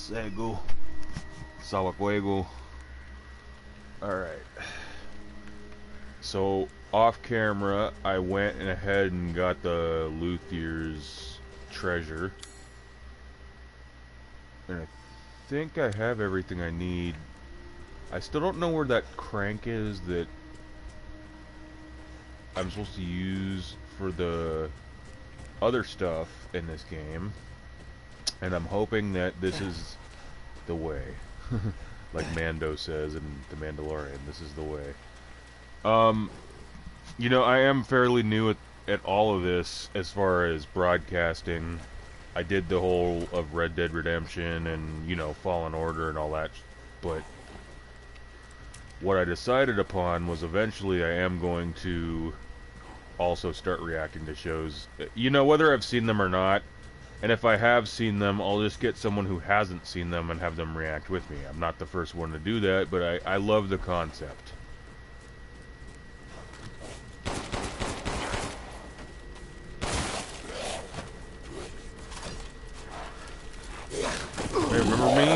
Sego. Sawafuego. Alright. So, off camera, I went ahead and got the Luthier's treasure. And I think I have everything I need. I still don't know where that crank is that I'm supposed to use for the other stuff in this game. And I'm hoping that this is the way. Like Mando says in The Mandalorian, this is the way. You know, I am fairly new at all of this as far as broadcasting. I did the whole of Red Dead Redemption and, you know, Fallen Order and all that, but what I decided upon was eventually I am going to also start reacting to shows, you know, whether I've seen them or not. And if I have seen them, I'll just get someone who hasn't seen them and have them react with me. I'm not the first one to do that, but I love the concept. Hey, remember me?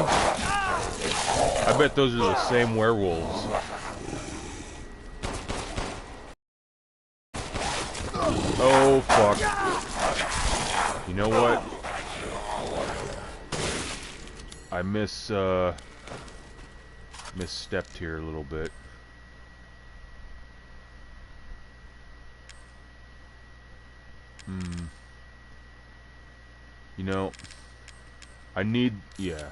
I bet those are the same werewolves. Oh, fuck. You know what? I misstepped here a little bit. You know, I need, yeah.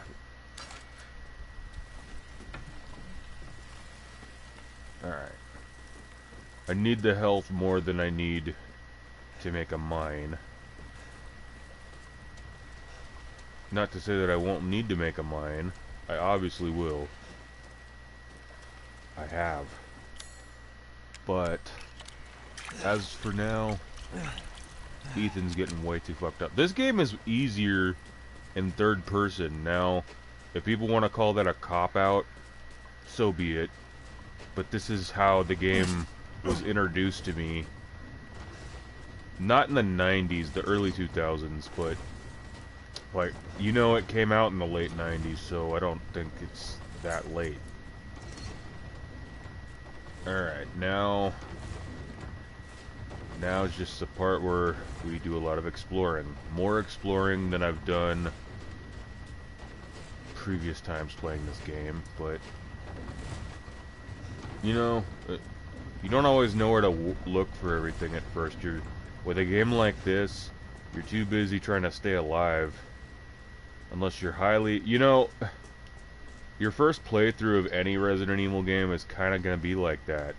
Alright. I need the health more than I need to make a mine. Not to say that I won't need to make a mine. I obviously will. I have. But, as for now, Ethan's getting way too fucked up. This game is easier in third person. Now, if people want to call that a cop-out, so be it. But this is how the game was introduced to me. Not in the 90s, the early 2000s, but like, you know, it came out in the late 90s, so I don't think it's that late. Alright, now it's just the part where we do a lot of exploring. More exploring than I've done previous times playing this game, but you know, you don't always know where to look for everything at first. With a game like this, you're too busy trying to stay alive. Unless you're highly... You know, your first playthrough of any Resident Evil game is kind of going to be like that.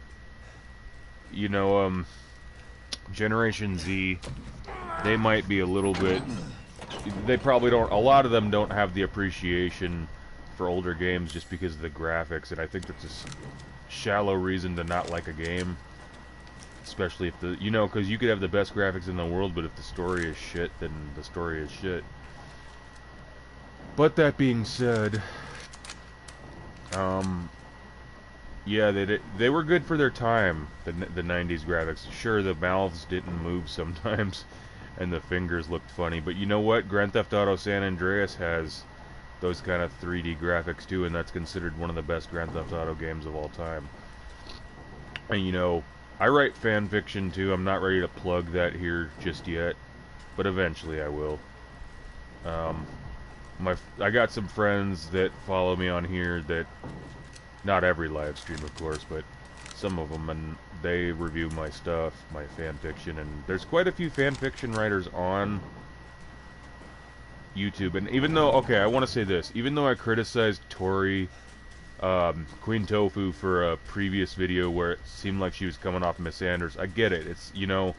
You know, Generation Z, they might be a little bit... They probably don't... A lot of them don't have the appreciation for older games just because of the graphics, and I think that's a shallow reason to not like a game. Especially if the... You know, because you could have the best graphics in the world, but if the story is shit, then the story is shit. But that being said, yeah, they were good for their time, the 90s graphics. Sure, the mouths didn't move sometimes, and the fingers looked funny, but you know what? Grand Theft Auto San Andreas has those kind of 3D graphics too, and that's considered one of the best Grand Theft Auto games of all time. And you know, I write fan fiction too. I'm not ready to plug that here just yet, but eventually I will. I got some friends that follow me on here that, not every live stream of course, but some of them, and they review my stuff, my fan fiction, and there's quite a few fan fiction writers on YouTube. And even though, okay, I want to say this, even though I criticized Tori, Queen Tofu for a previous video where it seemed like she was coming off Miss Sanders, I get it. It's, you know,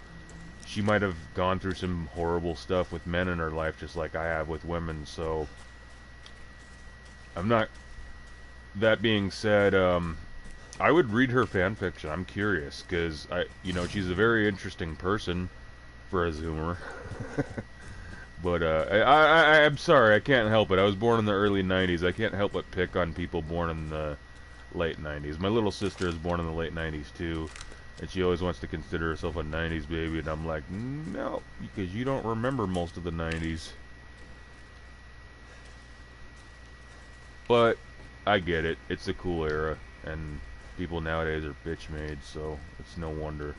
she might have gone through some horrible stuff with men in her life just like I have with women, so I'm not... That being said, I would read her fanfiction. I'm curious, because, you know, she's a very interesting person for a Zoomer. But, I'm sorry, I can't help it. I was born in the early 90s. I can't help but pick on people born in the late 90s. My little sister is born in the late 90s, too. And she always wants to consider herself a 90s baby, and I'm like, no, because you don't remember most of the 90s. But I get it. It's a cool era, and people nowadays are bitch made, so it's no wonder.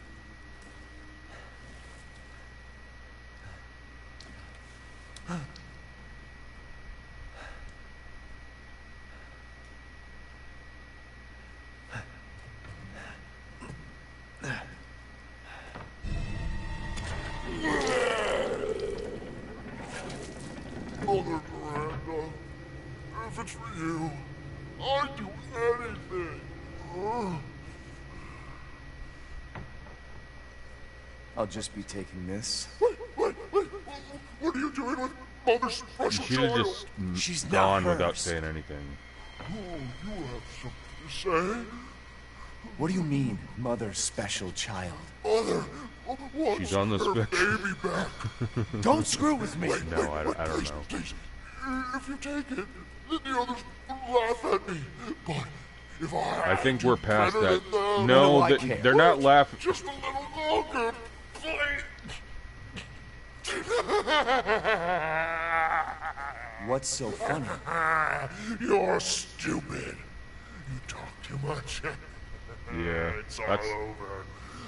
Mother Miranda, if it's for you, I'd do anything. I'll just be taking this. Wait, what are you doing with Mother's You special should have child? just She's not gone without hers. saying anything. Oh, you have something to say? What do you mean, mother's special child? Mother wants She's on the her spectrum. baby back. Don't screw with me! No, I don't Please, know. please. If you take it, then the others will laugh at me. But if I think we're past better that. than them, No, I care. they're not laughing. just a little longer, please. What's so funny? You're stupid. You talk too much. Yeah, It's all that's. over.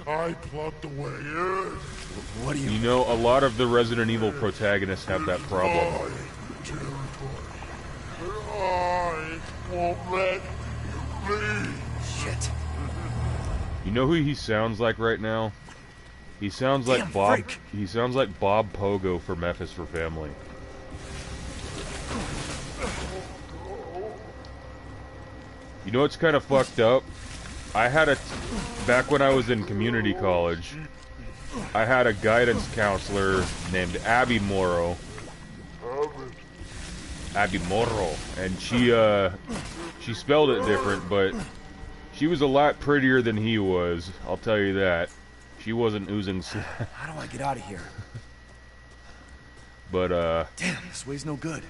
I plugged away in. What do you... You know, a lot of the Resident Evil protagonists have that problem. My territory. I won't let you leave. Shit. You know who he sounds like right now? He sounds like Damn Bob. freak. He sounds like Bob Pogo from F is for Family. You know what's kind of fucked up? I had back when I was in community college, I had a guidance counselor named Abby Morrow. Abby Morrow, and she spelled it different, but she was a lot prettier than he was. I'll tell you that. She wasn't oozing slut. How do I get out of here? But Damn, this way's no good.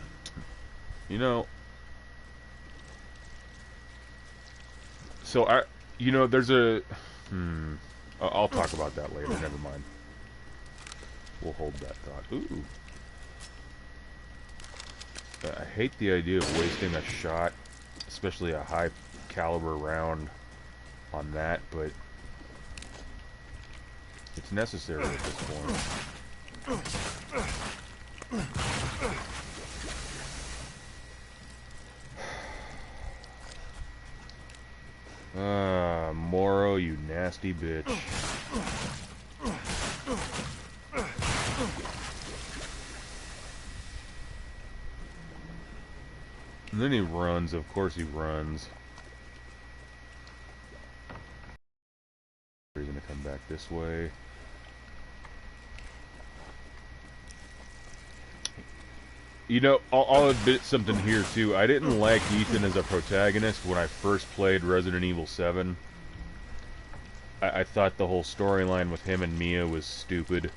you know, so there's a. I'll talk about that later. Never mind. We'll hold that thought. Ooh. I hate the idea of wasting a shot, especially a high caliber round, on that, but it's necessary at this point. Morrow, you nasty bitch. And then he runs, of course he runs. He's gonna come back this way. You know, I'll admit something here too. I didn't like Ethan as a protagonist when I first played Resident Evil 7. I thought the whole storyline with him and Mia was stupid.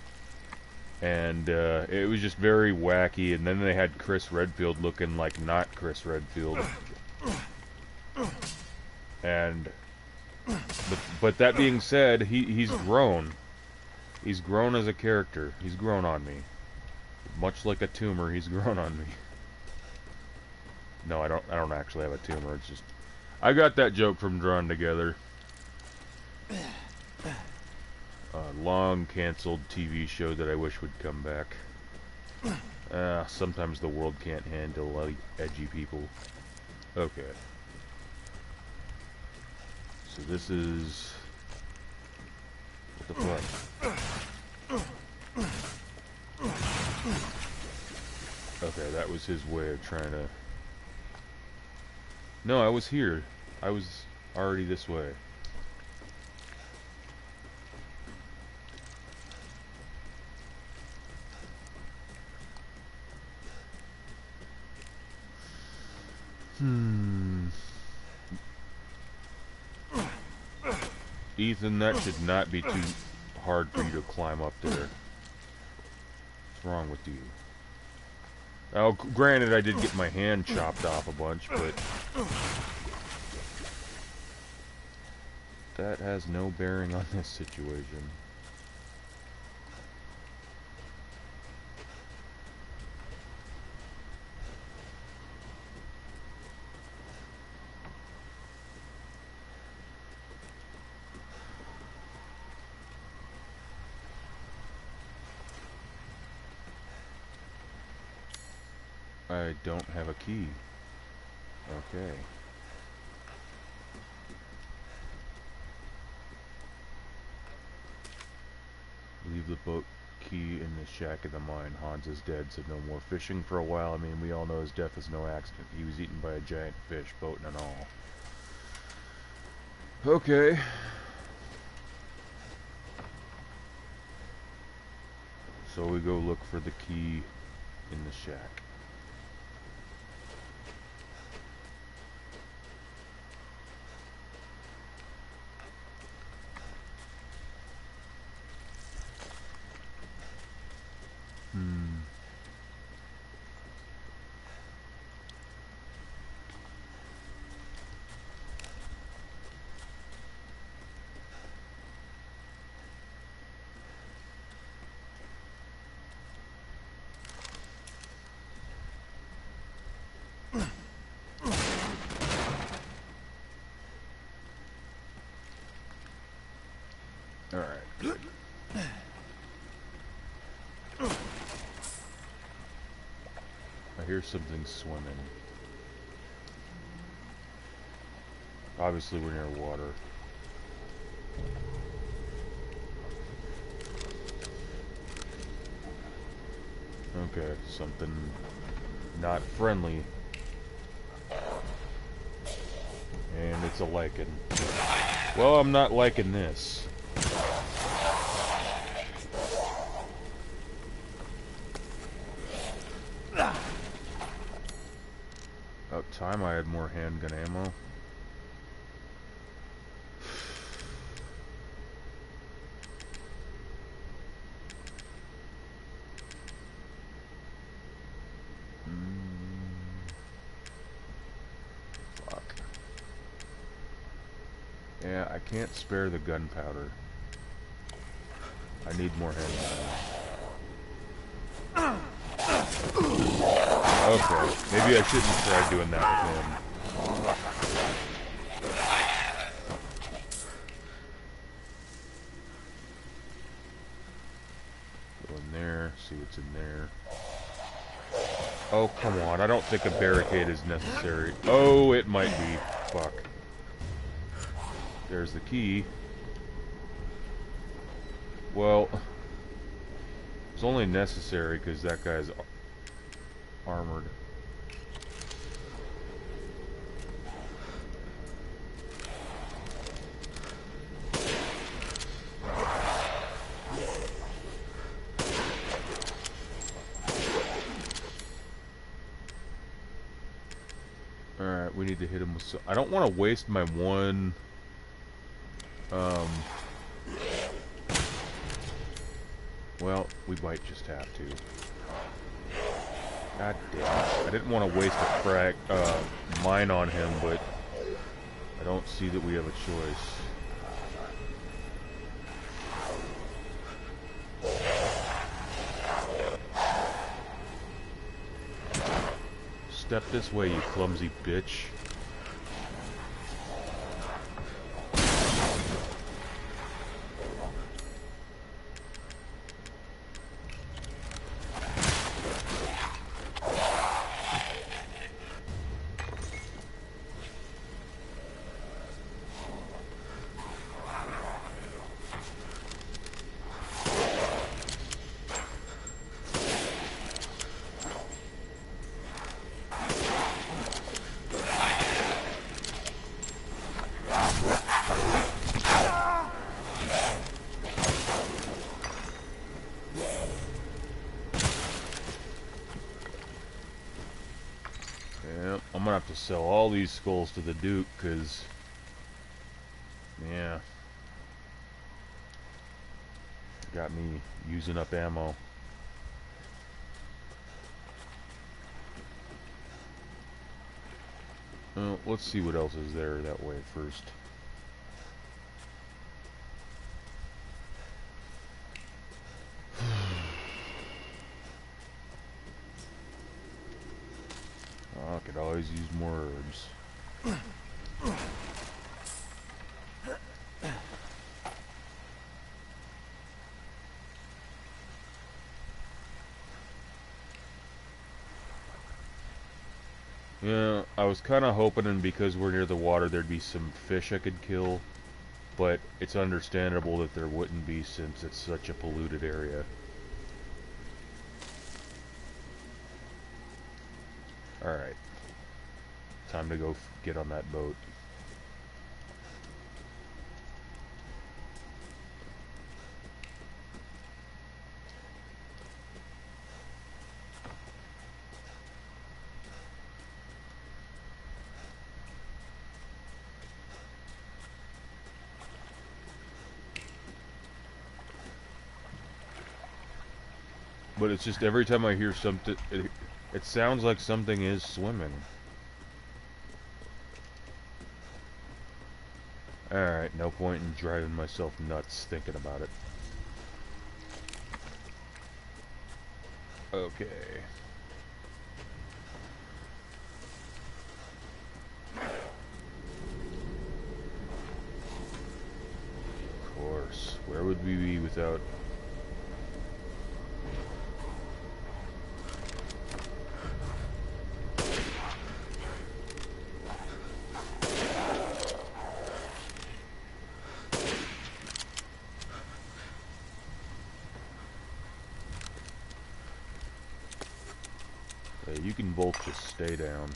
And it was just very wacky, and then they had Chris Redfield looking like not Chris Redfield. And but that being said, he's grown. He's grown as a character. He's grown on me. Much like a tumor, he's grown on me. No, I don't actually have a tumor. It's just I got that joke from Drawn Together. A long canceled TV show that I wish would come back. Sometimes the world can't handle edgy people. Okay. So this is... What the fuck? Okay, that was his way of trying to... No, I was here. I was already this way. Ethan, that should not be too hard for you to climb up there. What's wrong with you? Oh, granted, I did get my hand chopped off a bunch, but that has no bearing on this situation. I don't have a key. Okay. Leave the boat key in the shack in the mine. Hans is dead, so no more fishing for a while. I mean, we all know his death is no accident. He was eaten by a giant fish, boat and all. Okay. So we go look for the key in the shack. Alright. I hear something swimming. Obviously we're near water. Okay, something not friendly. And it's a lichen. Well, I'm not liking this. About time I had more handgun ammo. Fuck. Yeah, I can't spare the gunpowder. I need more handgun ammo. Okay, maybe I shouldn't try doing that with him. Go in there, see what's in there. Oh, come on, I don't think a barricade is necessary. Oh, it might be. Fuck. There's the key. Well, it's only necessary because that guy's armored. Alright, we need to hit him with some... I don't want to waste my one... Well, we might just have to. God damn it. I didn't want to waste a mine on him, but I don't see that we have a choice. Step this way, you clumsy bitch. I'm gonna have to sell all these skulls to the Duke, because, yeah, got me using up ammo. Well, let's see what else is there that way first. I could always use more herbs. Yeah, I was kind of hoping, and because we're near the water, there'd be some fish I could kill. But it's understandable that there wouldn't be since it's such a polluted area. Alright. Time to go get on that boat. But it's just every time I hear something, it sounds like something is swimming. Alright, no point in driving myself nuts thinking about it. Okay. Of course. Where would we be without... Okay, you can both just stay down.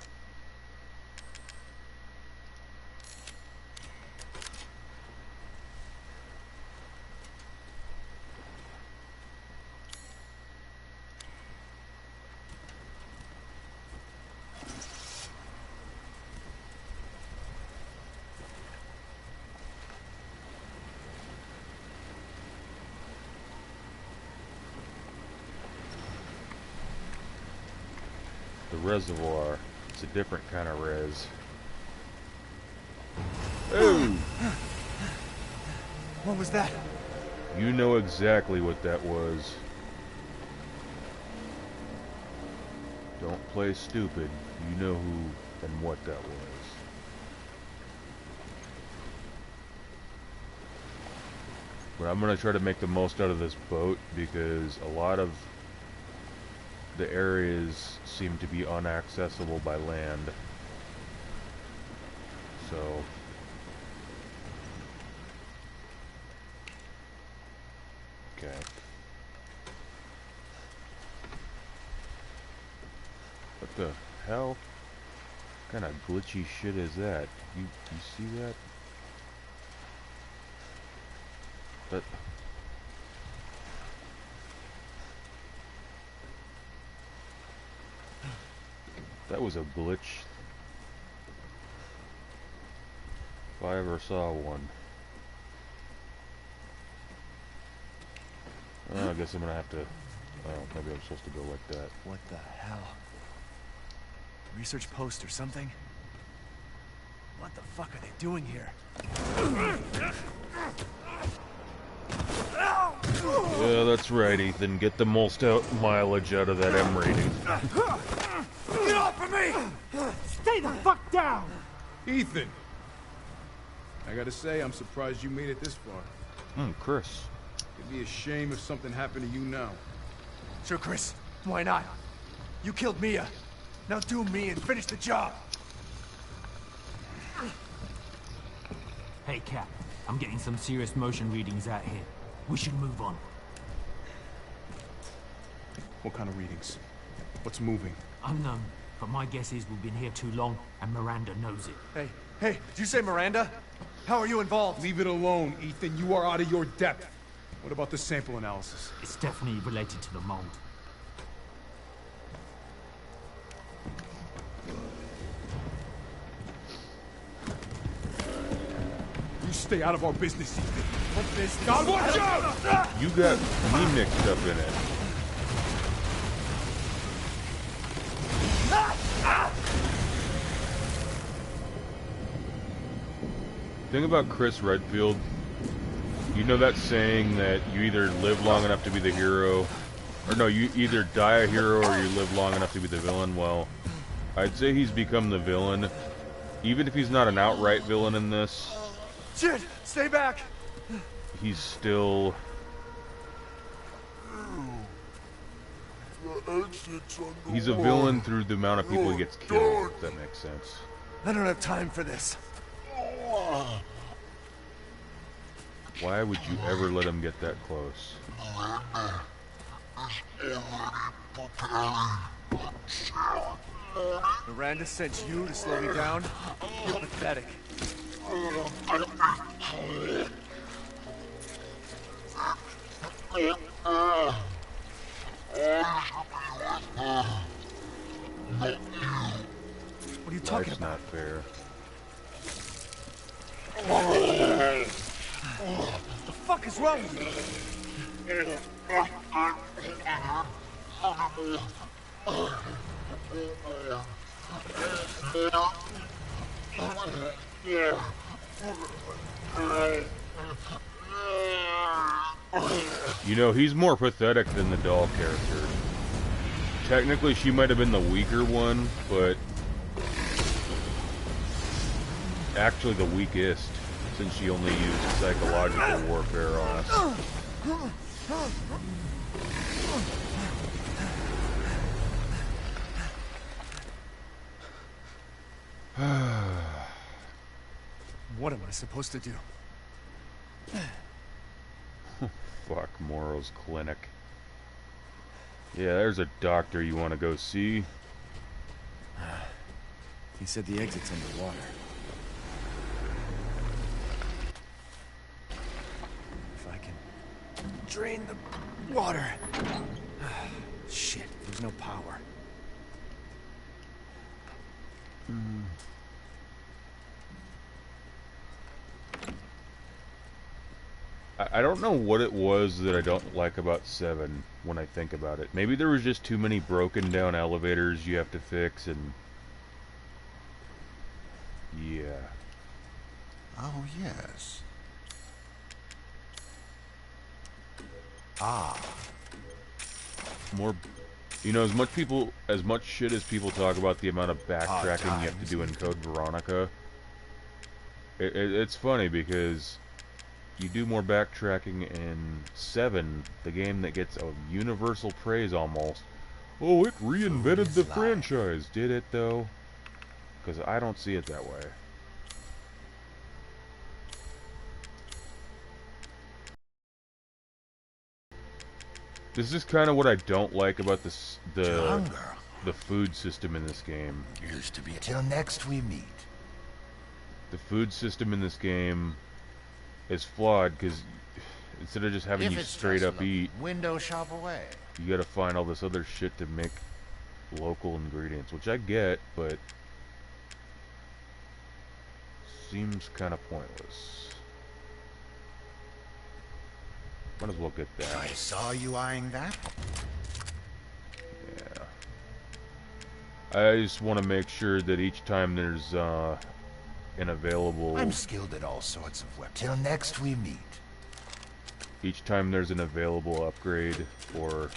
The reservoir, it's a different kind of res. Oh! What was that? You know exactly what that was. Don't play stupid. You know who and what that was. But I'm gonna try to make the most out of this boat because a lot of the areas seem to be unaccessible by land. So okay. What the hell? What kind of glitchy shit is that? You see that? That was a glitch. If I ever saw one. Oh, I guess I'm gonna have to... Oh, maybe I'm supposed to go like that. What the hell? Research post or something? What the fuck are they doing here? Yeah, that's right, Ethan. Get the most mileage out of that M rating. Get off of me! Stay the fuck down! Ethan! I gotta say, I'm surprised you made it this far. Chris. It'd be a shame if something happened to you now. Sure, Chris. Why not? You killed Mia. Now do me and finish the job. Hey, Cap. I'm getting some serious motion readings out here. We should move on. What kind of readings? What's moving? Unknown, but my guess is we've been here too long, and Miranda knows it. Hey, did you say Miranda? How are you involved? Leave it alone, Ethan. You are out of your depth. What about the sample analysis? It's definitely related to the mold. You stay out of our business, Ethan. What business? God, watch out! You got me mixed up in it. Thing about Chris Redfield, you know that saying that you either live long enough to be the hero, or no, you either die a hero or you live long enough to be the villain? Well, I'd say he's become the villain, even if he's not an outright villain in this. Shit! Stay back! He's still... exit's underwater. He's a villain through the amount of people he gets killed, if that makes sense. I don't have time for this. Why would you ever let him get that close? Miranda sent you to slow me down? You're pathetic. What are you talking Life's about? not fair. What the fuck is wrong with you? You know, he's more pathetic than the doll character. Technically, she might have been the weaker one, but actually the weakest, since she only used psychological warfare on us. What am I supposed to do? Fuck, Morrow's clinic. Yeah, there's a doctor you want to go see. He said the exit's underwater. If I can drain the water. Shit, there's no power. I don't know what it was that I don't like about 7 when I think about it. Maybe there was just too many broken down elevators you have to fix, and yeah. Oh, yes. Ah. More, you know, as much shit as people talk about the amount of backtracking you have to do in Code Veronica, it's funny because you do more backtracking in 7, the game that gets a universal praise almost. Oh, it reinvented the franchise. Did it, though? Because I don't see it that way. This is kind of what I don't like about the food system in this game. Used to be till next we meet. The food system in this game is flawed because instead of just having you straight up eat, Window shop away. you gotta find all this other shit to make local ingredients, which I get, but seems kind of pointless. Might as well get that. I saw you eyeing that. Yeah. I just want to make sure that each time there's an available... I'm skilled at all sorts of weapons. Till next we meet. Each time there's an available upgrade or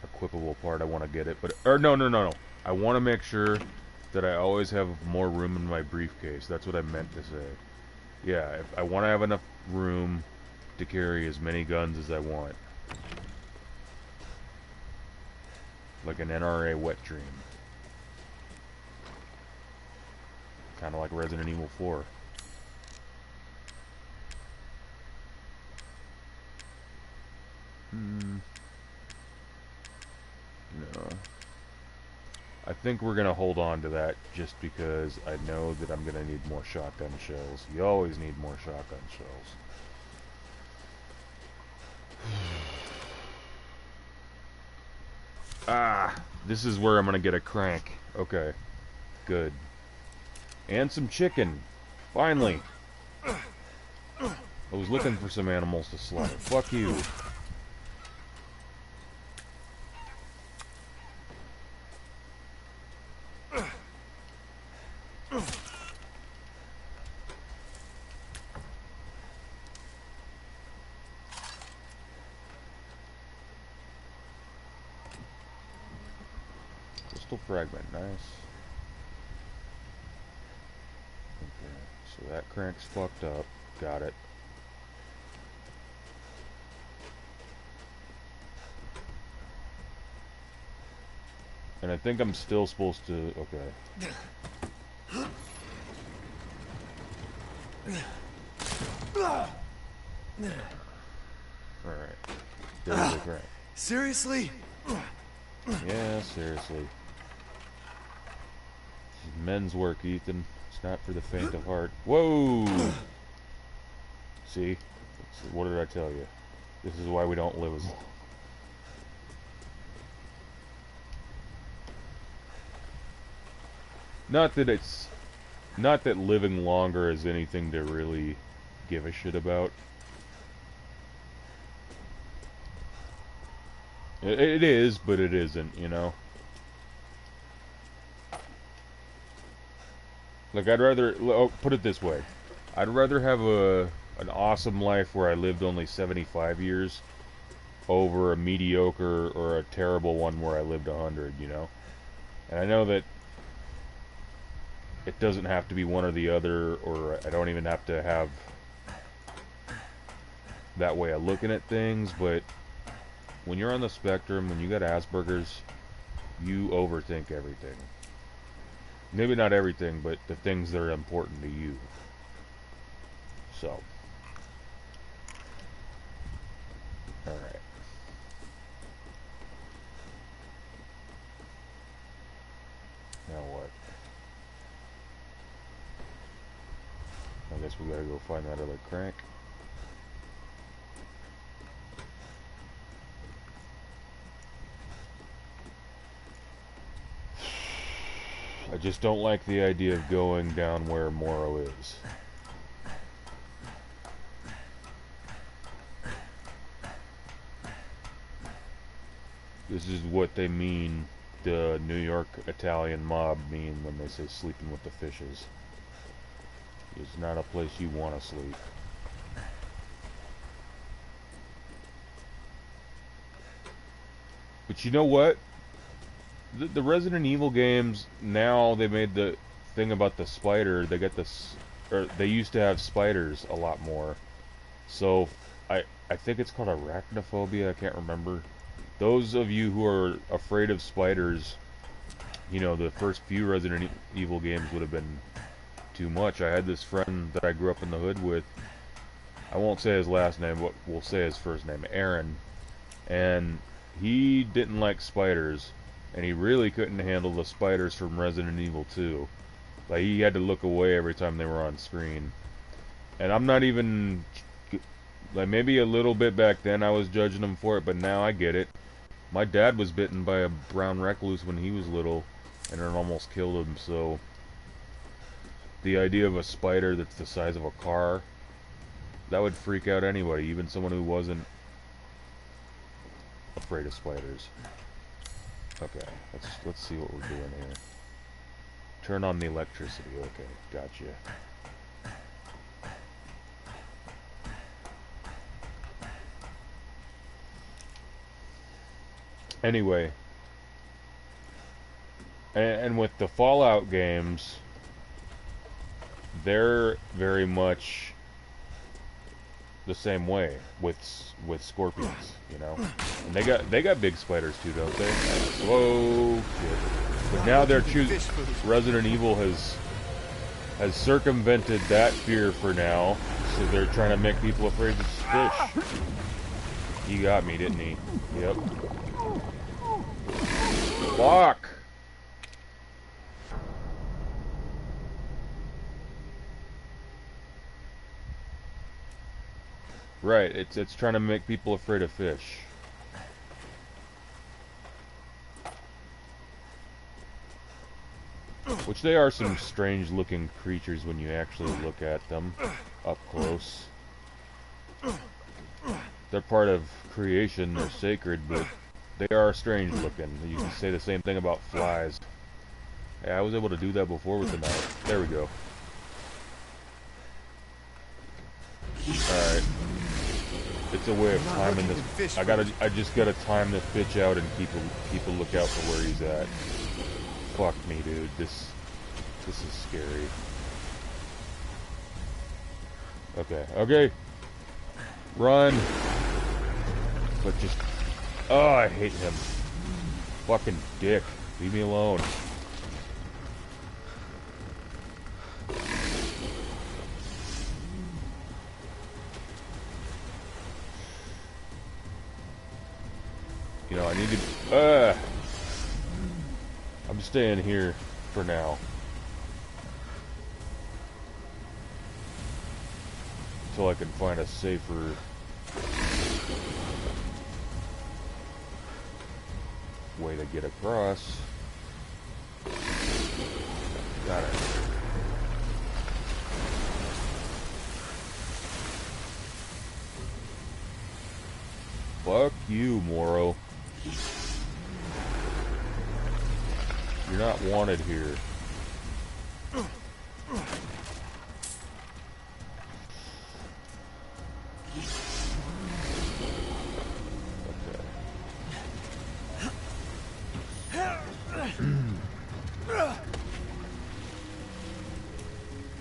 equipable part, I want to get it. But no. I want to make sure that I always have more room in my briefcase. That's what I meant to say. Yeah, if I want to have enough room to carry as many guns as I want. Like an NRA wet dream. Kind of like Resident Evil 4. No. I think we're going to hold on to that just because I know that I'm going to need more shotgun shells. You always need more shotgun shells. This is where I'm going to get a crank. Okay. Good. And some chicken. Finally. I was looking for some animals to slaughter. Fuck you. Crystal fragment, nice. Okay, so that crank's fucked up. Got it. And I think I'm still supposed to... Okay. Alright. There's the crank. Seriously? Yeah, seriously. This is men's work, Ethan. It's not for the faint of heart. Whoa! See? What did I tell you? This is why we don't live as long. Not that living longer is anything to really give a shit about. It is, but it isn't, you know? Like, I'd rather... Oh, put it this way. I'd rather have an awesome life where I lived only 75 years over a mediocre or a terrible one where I lived 100, you know? And I know that it doesn't have to be one or the other, or I don't even have to have that way of looking at things, but when you're on the spectrum, when you got Asperger's, you overthink everything. Maybe not everything, but the things that are important to you. So. Alright. Now what? I guess we gotta go find that other crank. I just don't like the idea of going down where Morrow is. This is what they mean, the New York Italian mob mean when they say sleeping with the fishes. It's not a place you want to sleep. But you know what? The Resident Evil games, now they made the thing about the spider. They got this, or they used to have spiders a lot more. So I think it's called arachnophobia. I can't remember. Those of you who are afraid of spiders, you know, the first few Resident Evil games would have been too much. I had this friend that I grew up in the hood with. I won't say his last name, but we'll say his first name, Aaron. And he didn't like spiders. And he really couldn't handle the spiders from Resident Evil 2. Like, he had to look away every time they were on screen. And I'm not even... Like, maybe a little bit back then I was judging him for it, but now I get it. My dad was bitten by a brown recluse when he was little, and it almost killed him, so... The idea of a spider that's the size of a car, that would freak out anybody, even someone who wasn't afraid of spiders. Okay, let's see what we're doing here. Turn on the electricity. Okay, gotcha. Anyway, and with the Fallout games, they're very much the same way with scorpions, you know. And they got big spiders too, don't they? Whoa, shit. But now they're choosing. Resident Evil has circumvented that fear for now, so they're trying to make people afraid of fish. He got me, didn't he? Yep. Fuck. Right, it's trying to make people afraid of fish. Which they are some strange looking creatures when you actually look at them up close. They're part of creation, they're sacred, but they are strange looking. You can say the same thing about flies. Hey, I was able to do that before with the knife. There we go. Alright. It's a way of timing this. I just gotta time this bitch out and keep a lookout for where he's at. Fuck me, dude. This is scary. Okay. Run. But just... Oh, I hate him. Fucking dick. Leave me alone. You know, I need to... I'm staying here for now. Until I can find a safer... way to get across. Got it. Fuck you, Moro. You're not wanted here.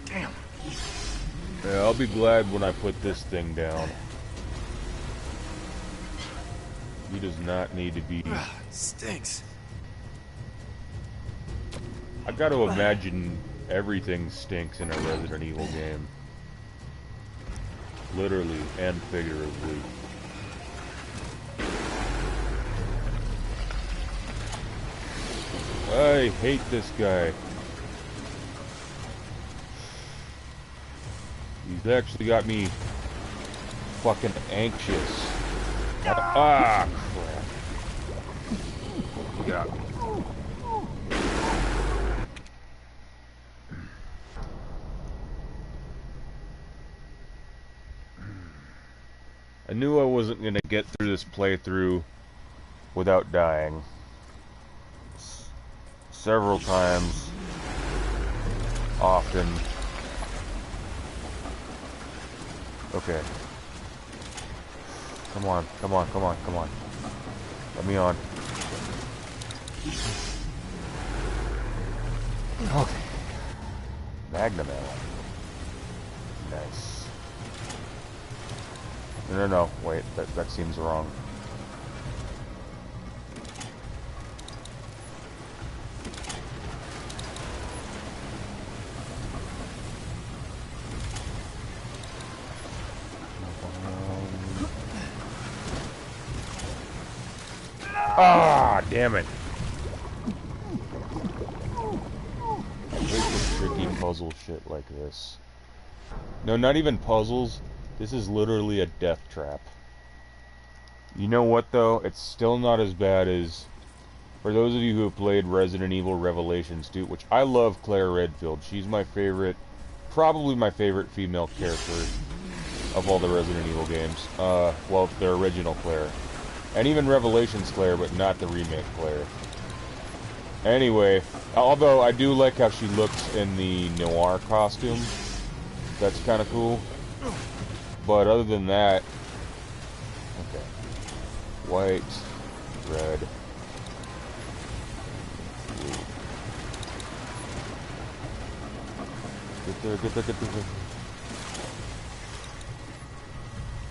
Damn. Yeah, I'll be glad when I put this thing down. He does not need to be... Stinks. I gotta imagine everything stinks in a Resident Evil game. Literally and figuratively. I hate this guy. He's actually got me fucking anxious. Ah, crap. He got me. I knew I wasn't gonna get through this playthrough without dying. Several times. Often. Okay. Come on, come on, come on, come on. Let me on. Okay. Magnum ammo. Nice. No, wait, that seems wrong. Ah, damn it. I hate the tricky puzzle shit like this. No, not even puzzles. This is literally a death trap. You know what, though? It's still not as bad as... For those of you who have played Resident Evil Revelations 2, which I love Claire Redfield. She's my favorite... Probably my favorite female character of all the Resident Evil games. Well, the original Claire. And even Revelations Claire, but not the remake Claire. Anyway, although I do like how she looks in the noir costume. That's kind of cool. But other than that... Okay. White, red, blue. Get there, get there, get there.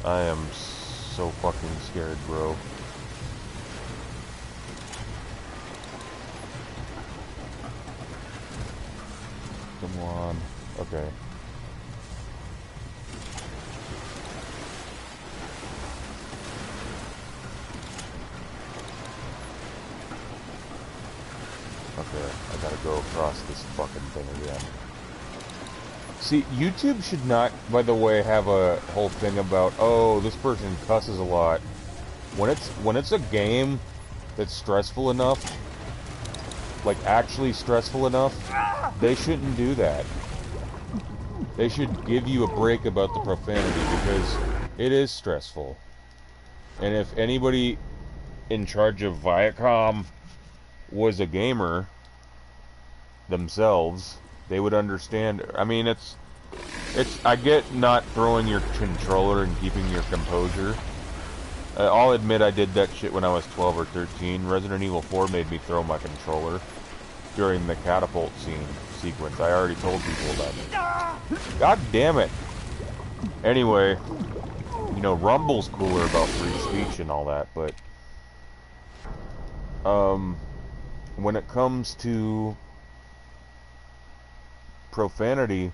I am so fucking scared, bro. Come on. Okay. Okay, I gotta go across this fucking thing again. See, YouTube should not, by the way, have a whole thing about, oh, this person cusses a lot. When it's a game that's stressful enough, like actually stressful enough, they shouldn't do that. They should give you a break about the profanity because it is stressful. And if anybody in charge of Viacom was a gamer themselves, they would understand. I mean, it's I get not throwing your controller and keeping your composure. I'll admit I did that shit when I was 12 or 13. Resident Evil 4 made me throw my controller during the catapult sequence. I already told people about it. God damn it. Anyway, you know, Rumble's cooler about free speech and all that, but when it comes to profanity,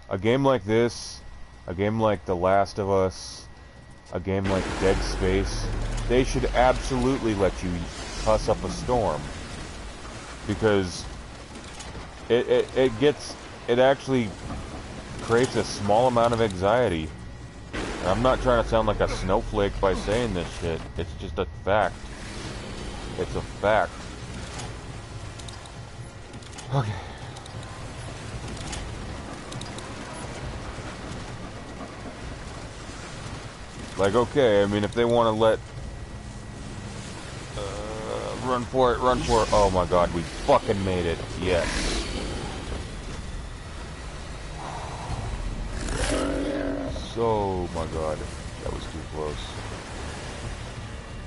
a game like this, a game like The Last of Us, a game like Dead Space, they should absolutely let you cuss up a storm, because it actually creates a small amount of anxiety. And I'm not trying to sound like a snowflake by saying this shit. It's just a fact. It's a fact. Okay. Like, okay, I mean, if they want to let... run for it, run for it. Oh my god, we fucking made it. Yes. So, my god, that was too close.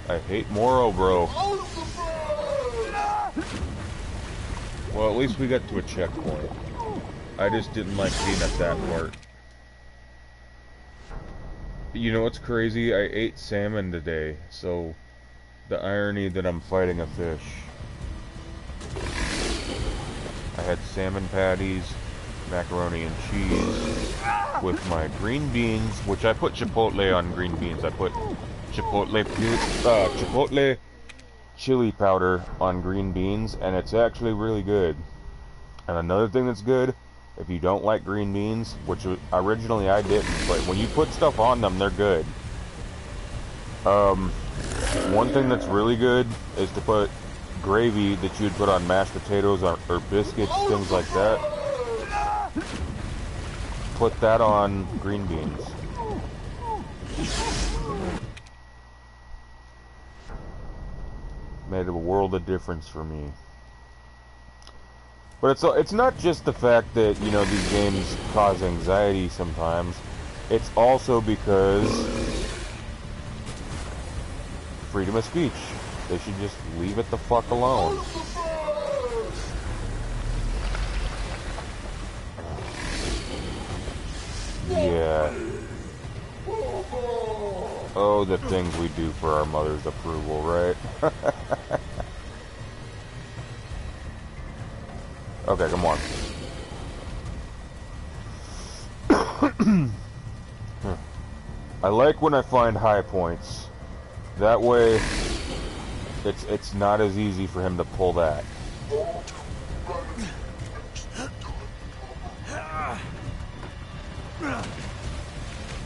I hate Moro, bro. Well, at least we got to a checkpoint. I just didn't like being at that part. You know what's crazy? I ate salmon today, so the irony that I'm fighting a fish. I had salmon patties, macaroni and cheese, with my green beans, which I put chipotle on green beans. I put chipotle chili powder on green beans, and it's actually really good. And another thing that's good, if you don't like green beans, which originally I didn't, but when you put stuff on them, they're good. One thing that's really good is to put gravy that you'd put on mashed potatoes or biscuits, things like that. Put that on green beans. Made a world of difference for me. But it's not just the fact that, you know, these games cause anxiety sometimes. It's also because freedom of speech. They should just leave it the fuck alone. Yeah. Oh, the things we do for our mother's approval, right? Okay, come on. I like when I find high points. That way, it's not as easy for him to pull that.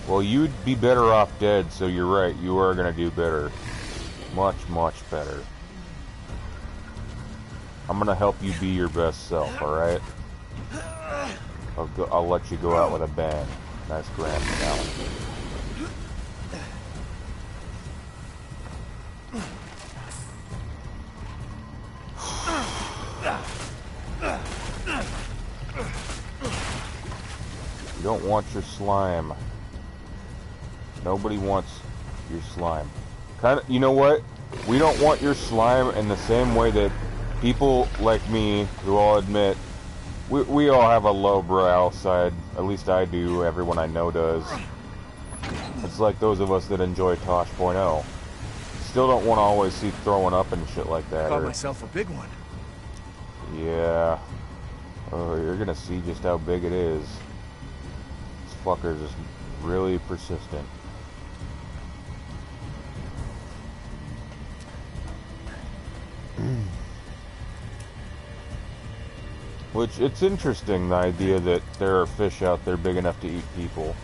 Well, you'd be better off dead, so you're right. You are gonna do better. Much, much better. I'm gonna help you be your best self, alright? I'll let you go out with a bang. Nice grand finale. You don't want your slime. Nobody wants your slime. You know what? We don't want your slime in the same way that people like me, who I'll admit, we all have a lowbrow side. At least I do. Everyone I know does. It's like those of us that enjoy Tosh.0. Still don't want to always see throwing up and shit like that. Caught myself a big one. Yeah. Oh, you're gonna see just how big it is. This fucker's just really persistent. Which, it's interesting, the idea that there are fish out there big enough to eat people.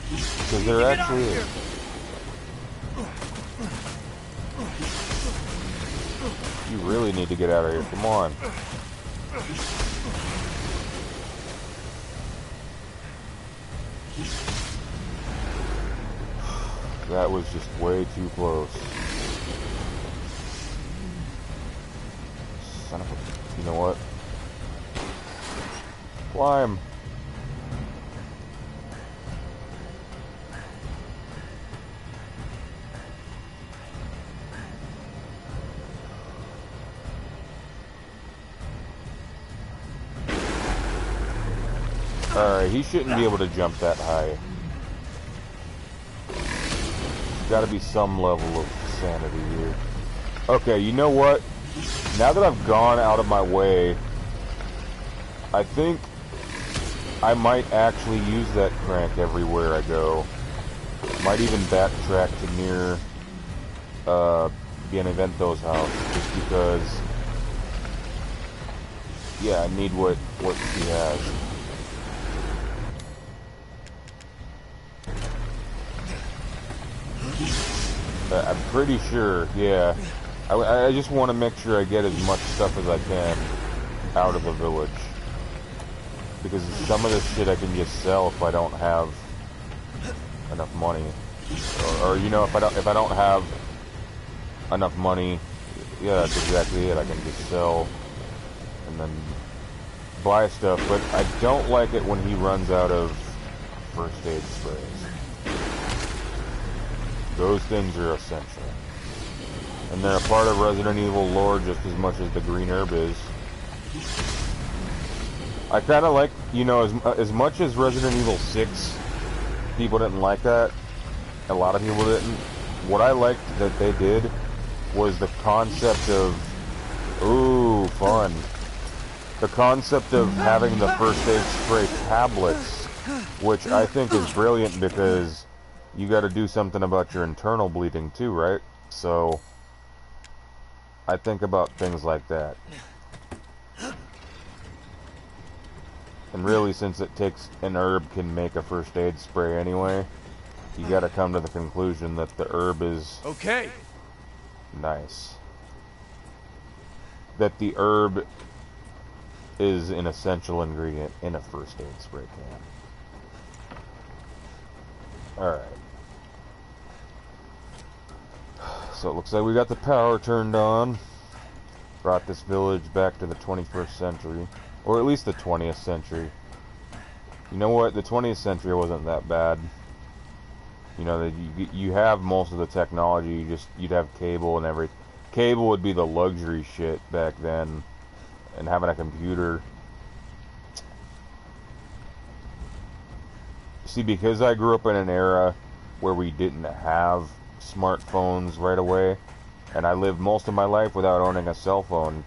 Because there actually is. You really need to get out of here, come on. That was just way too close. Son of a... You know what? Climb. Alright, he shouldn't be able to jump that high. There's gotta be some level of sanity here. Okay, you know what? now that I've gone out of my way, I think I might actually use that crank everywhere I go. Might even backtrack to near Bienavento's house, just because, yeah, I need what she has. I'm pretty sure, yeah. I just want to make sure I get as much stuff as I can out of the village. Because some of this shit I can just sell if I don't have enough money. Or you know, if I don't have enough money, yeah, that's exactly it. I can just sell and then buy stuff. But I don't like it when he runs out of first aid sprays. Those things are essential. And they're a part of Resident Evil lore just as much as the green herb is. I kind of like, you know, as much as Resident Evil 6, people didn't like that. A lot of people didn't. What I liked that they did was the concept of, ooh, fun. The concept of having the first aid spray tablets, which I think is brilliant because you got to do something about your internal bleeding too, right? So I think about things like that. And really, since it takes an herb can make a first aid spray anyway, you got to come to the conclusion that the herb is okay. Nice. That the herb is an essential ingredient in a first aid spray can. Alright. So it looks like we got the power turned on. Brought this village back to the 21st century. Or at least the 20th century. You know what? The 20th century wasn't that bad. You know, that you have most of the technology. You'd have cable and everything. Cable would be the luxury shit back then. And having a computer. See, because I grew up in an era where we didn't have smartphones right away, and I lived most of my life without owning a cell phone.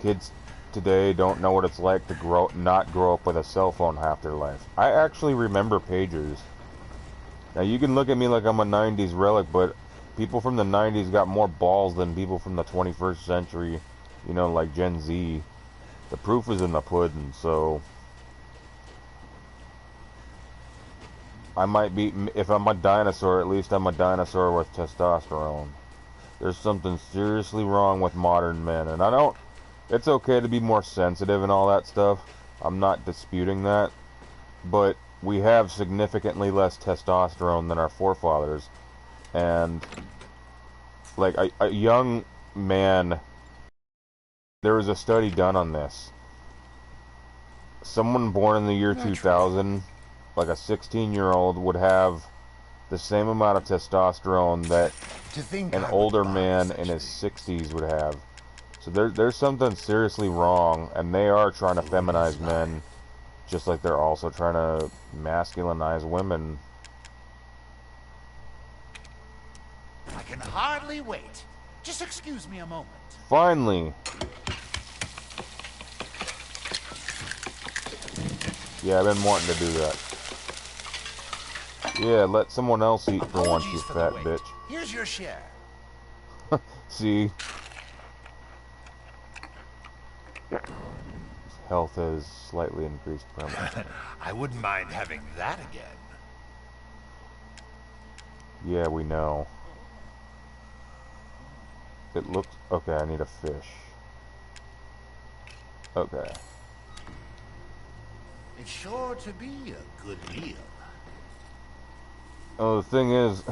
Kids today don't know what it's like to not grow up with a cell phone half their life. I actually remember pagers. Now you can look at me like I'm a 90s relic, but people from the 90s got more balls than people from the 21st century, you know, like Gen Z. The proof is in the pudding, so I might be, if I'm a dinosaur, at least I'm a dinosaur with testosterone. There's something seriously wrong with modern men, and it's okay to be more sensitive and all that stuff. I'm not disputing that, but we have significantly less testosterone than our forefathers, and like a young man, there was a study done on this. Someone born in the year 2000, like a 16-year-old, would have the same amount of testosterone that an older man in his 60s would have. So there's something seriously wrong, and they are trying to feminize men, just like they're also trying to masculinize women. I can hardly wait. Just excuse me a moment. Finally! Yeah, I've been wanting to do that. Yeah, let someone else eat for once, you fat bitch. Here's your share. See? His health has slightly increased permanently. I wouldn't mind having that again. Yeah, we know. It looks... Okay, I need a fish. Okay. It's sure to be a good meal. Oh, the thing is...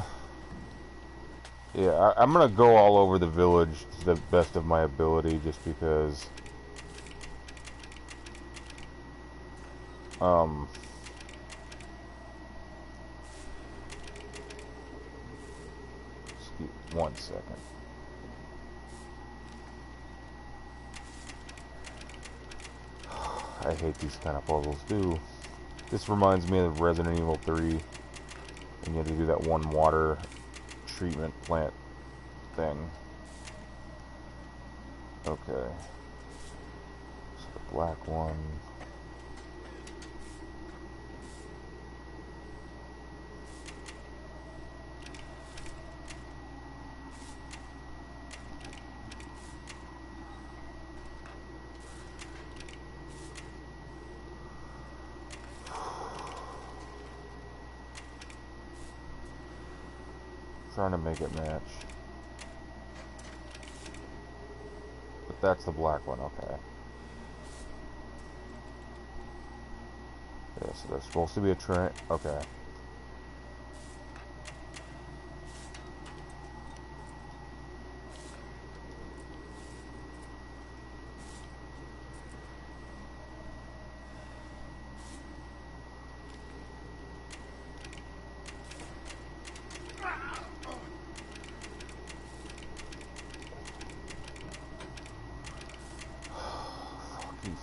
Yeah, I'm gonna go all over the village to the best of my ability, just because... Excuse 1 second. I hate these kind of puzzles too. This reminds me of Resident Evil 3. And you had to do that one water treatment plant thing. Okay. So the black one. Trying to make it match. But that's the black one, okay. Yeah, so there's supposed to be a train. Okay.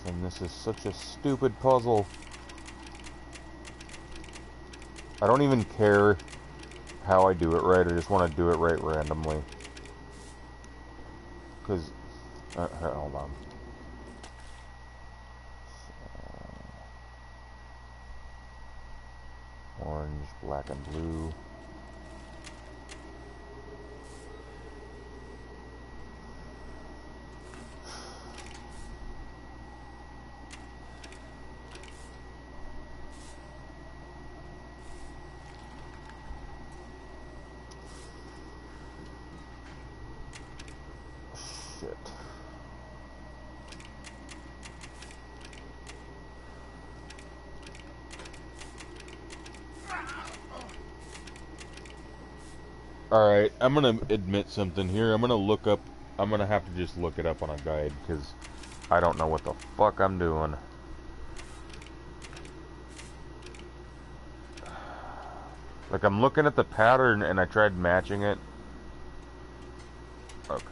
And this is such a stupid puzzle. I don't even care how I do it right, I just want to do it right randomly. Because, hold on. Orange, black, and blue. Shit. Alright, I'm gonna admit something here. I'm gonna have to just look it up on a guide, because I don't know what the fuck I'm doing. Like, I'm looking at the pattern, and I tried matching it. Okay.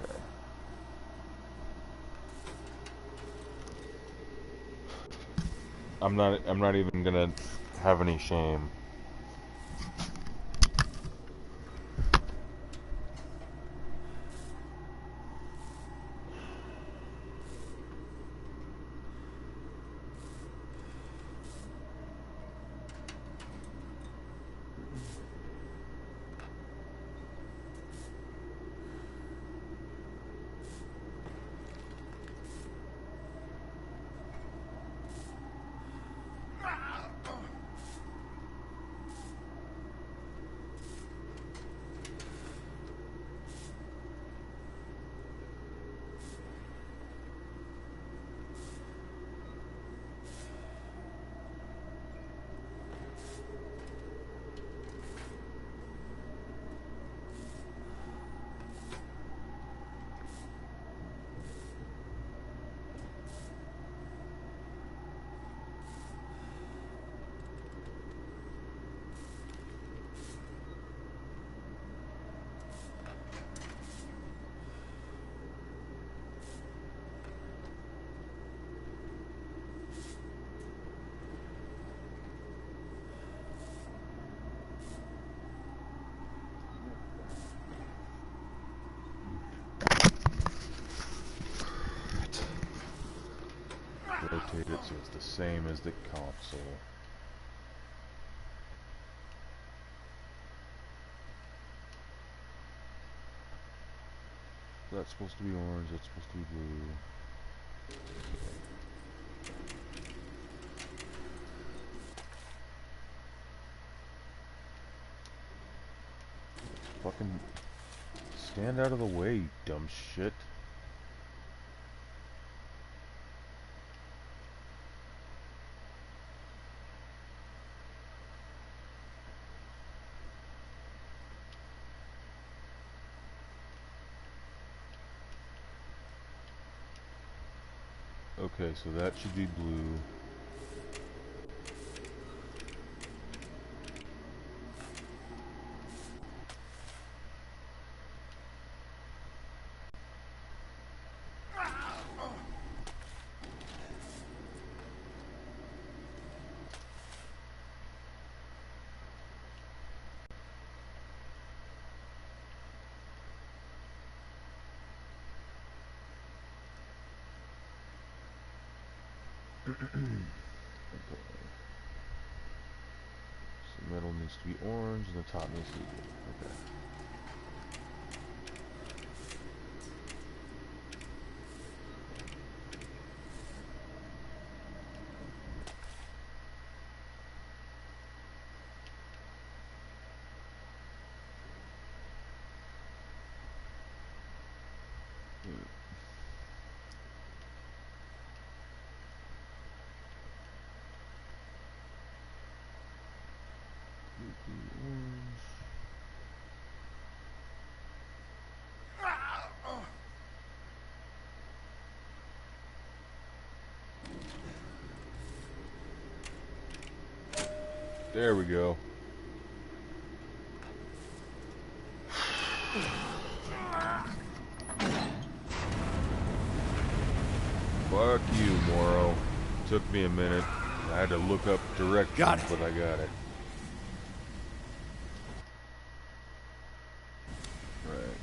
I'm not even gonna have any shame. Rotate it so it's the same as the console. That's supposed to be orange, that's supposed to be blue. Fucking stand out of the way, you dumb shit. Okay, so that should be blue. So the middle needs to be orange and the top needs to be blue. Okay. There we go. Fuck you, Moro. Took me a minute. I had to look up directions, but I got it. Right.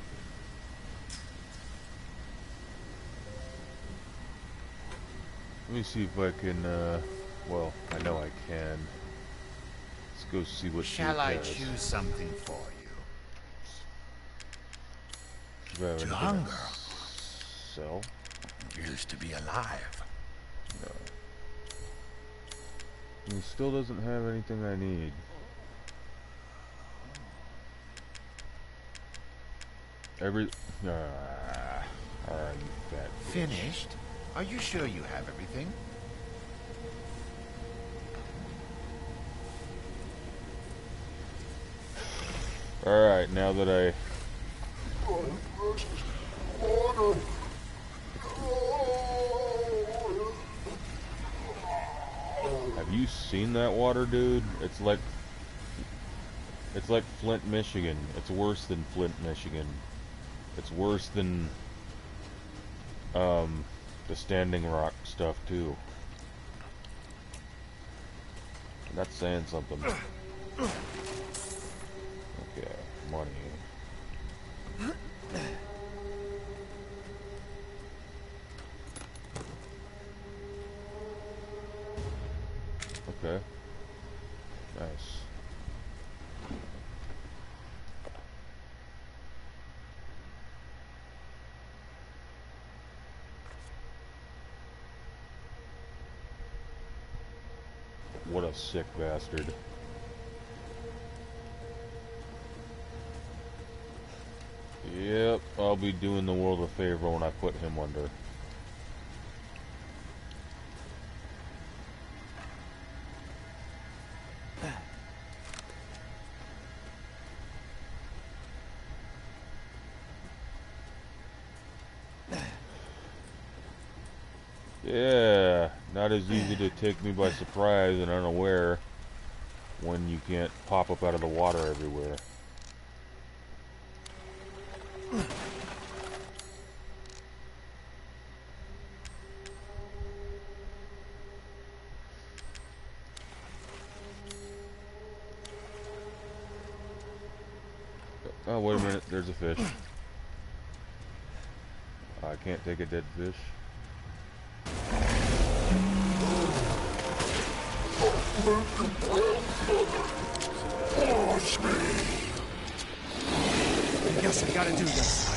Let me see if I can, well, I know I can. Let's go see what she has. Shall I choose something for you? To hunger. Sell? Used to be alive. No. He still doesn't have anything I need. Alright, you fat bitch. Finished? Are you sure you have everything? Alright, now that I... Have you seen that water, dude? It's like Flint, Michigan. It's worse than Flint, Michigan. It's worse than the Standing Rock stuff too. And that's saying something. Okay, money. Okay. Nice. What a sick bastard. Yep, I'll be doing the world a favor when I put him under. Yeah, not as easy to take me by surprise and unaware when you can't pop up out of the water everywhere. Oh, wait a minute, there's a fish. I can't take a dead fish. I guess I gotta do this.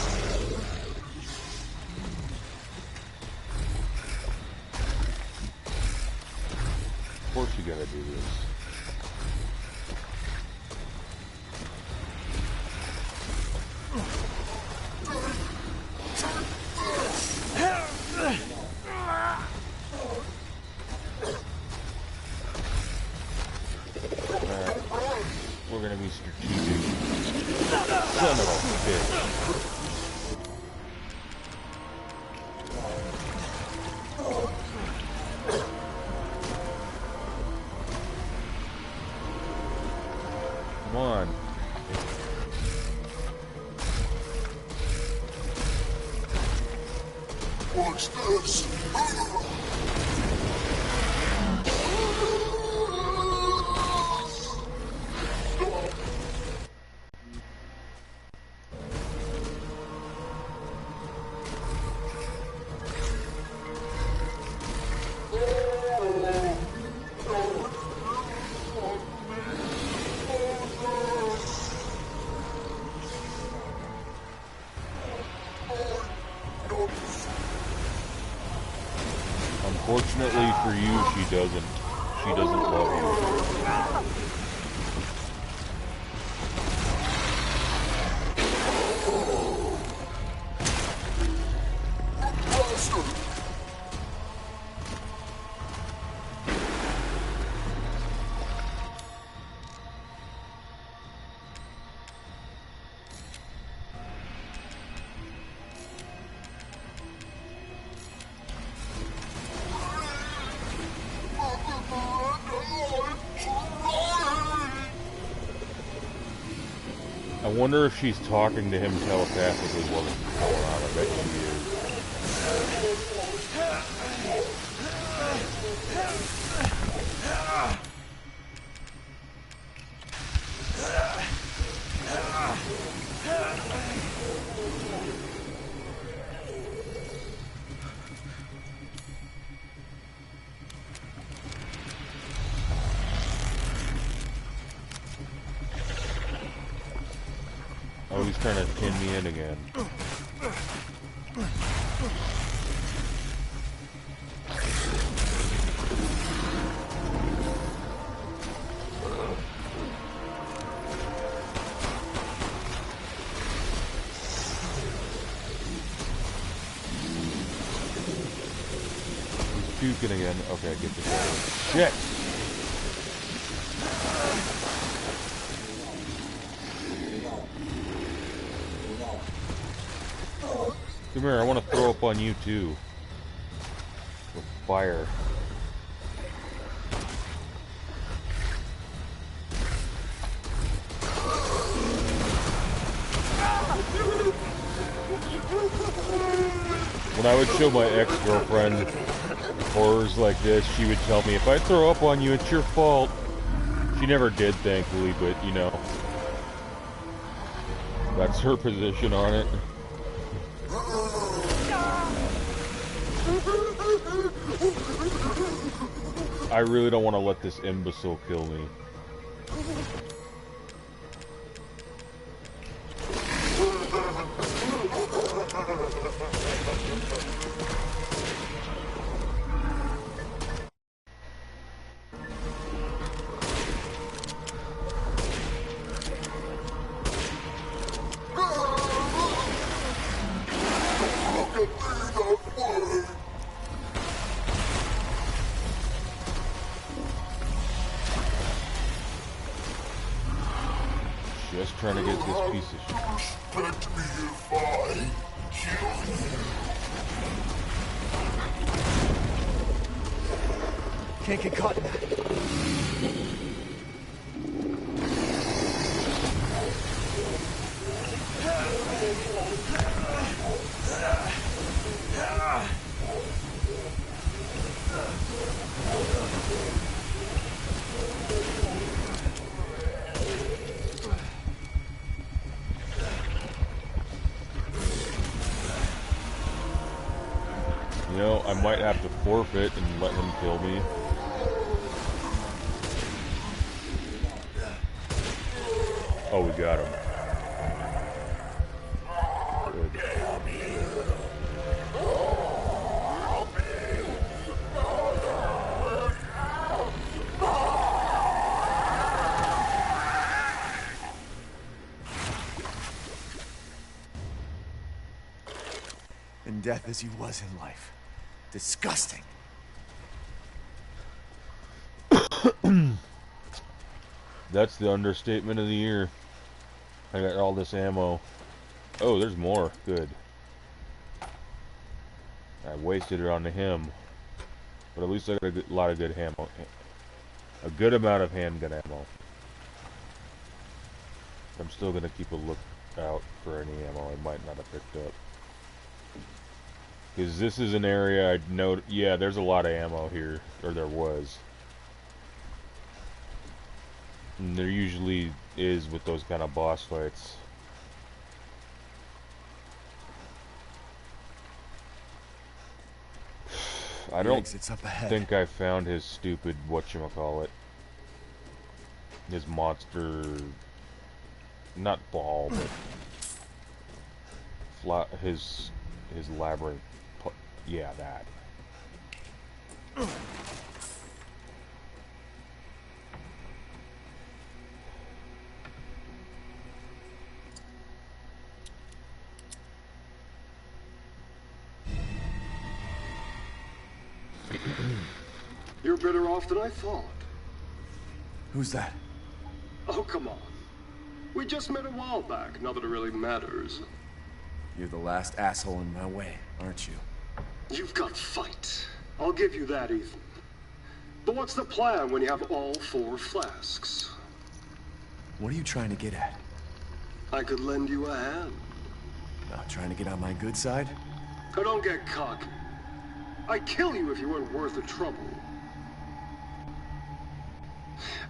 Of course you gotta do this. We're gonna be strategic. Son of a bitch. Come on. Watch this! Unfortunately for you, she doesn't. She doesn't love you. I wonder if she's talking to him telepathically while this is going on. I bet she is. Oh, he's trying to pin me in again. He's puking again. Okay, get this out. Shit! Come here, I want to throw up on you too. With fire. When I would show my ex-girlfriend horrors like this, she would tell me, if I throw up on you, it's your fault. She never did, thankfully, but, you know. That's her position on it. I really don't want to let this imbecile kill me. Just trying to get this piece of shit. Respect me if I kill you. Can't get caught in that. You know, I might have to forfeit and let him kill me. Oh, we got him. Good. In death as he was in life. Disgusting. That's the understatement of the year. I got all this ammo. Oh, there's more. Good. I wasted it on him. But at least I got a lot of good ammo. A good amount of handgun ammo. I'm still going to keep a lookout for any ammo I might not have picked up. Because this is an area I'd note. Yeah, there's a lot of ammo here. Or there was. And there usually is with those kind of boss fights. I don't think I found his stupid whatchamacallit. His monster, not ball, but his labyrinth. Yeah, that. You're better off than I thought. Who's that? Oh, come on. We just met a while back, not that it really matters. You're the last asshole in my way, aren't you? You've got fight. I'll give you that, Ethan. But what's the plan when you have all 4 flasks? What are you trying to get at? I could lend you a hand. Not trying to get on my good side? Oh, don't get cocky. I'd kill you if you weren't worth the trouble.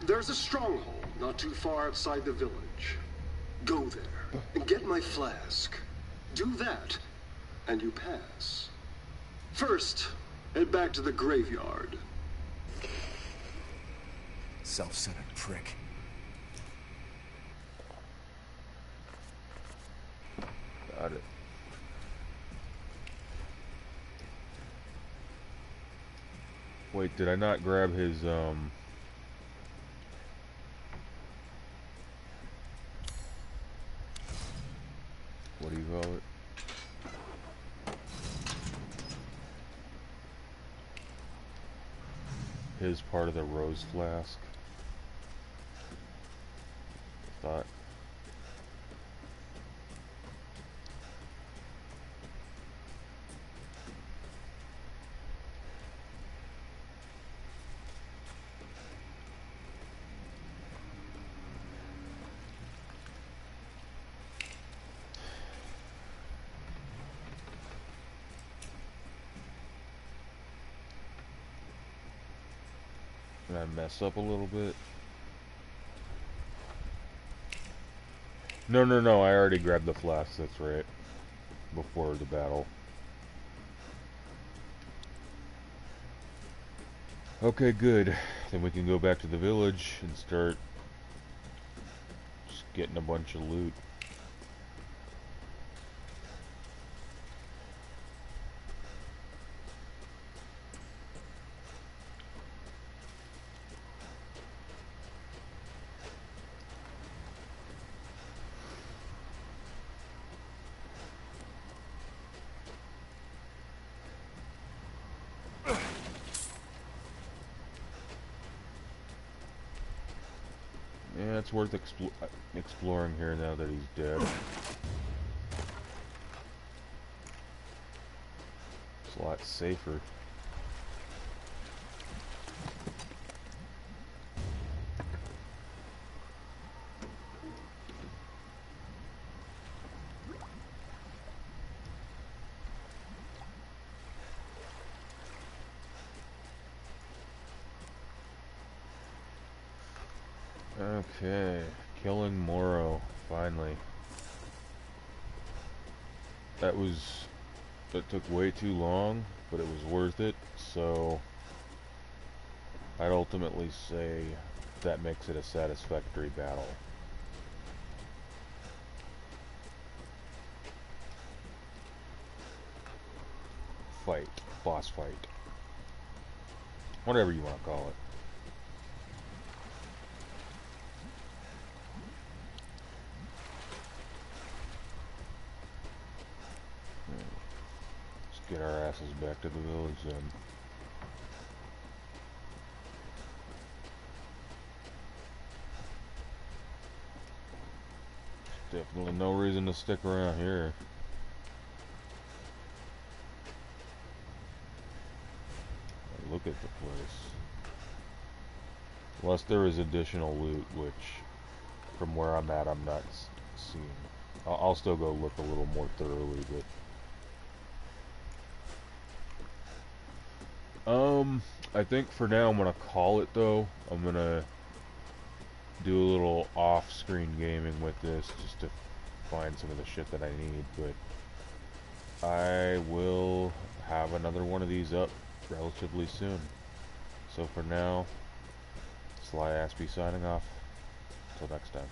There's a stronghold not too far outside the village. Go there and get my flask. Do that, and you pass. First, head back to the graveyard. Self-centered prick. Got it. Wait, did I not grab his, what do you call it? His part of the rose flask. Thought. Did I mess up a little bit? No, I already grabbed the flask, that's right. Before the battle. Okay, good. Then we can go back to the village and start just getting a bunch of loot. Yeah, it's worth exploring here now that he's dead. It's a lot safer. Okay, killing Moro, finally. That took way too long, but it was worth it, so I'd ultimately say that makes it a satisfactory battle. Fight, boss fight. Whatever you want to call it. Get our asses back to the village then. Definitely no reason to stick around here. Look at the place. Unless there is additional loot, which from where I'm at I'm not seeing. I'll still go look a little more thoroughly, but I think for now I'm gonna call it though. I'm gonna do a little off-screen gaming with this just to find some of the shit that I need, but I will have another one of these up relatively soon. So for now, Sly Aspie signing off. Until next time.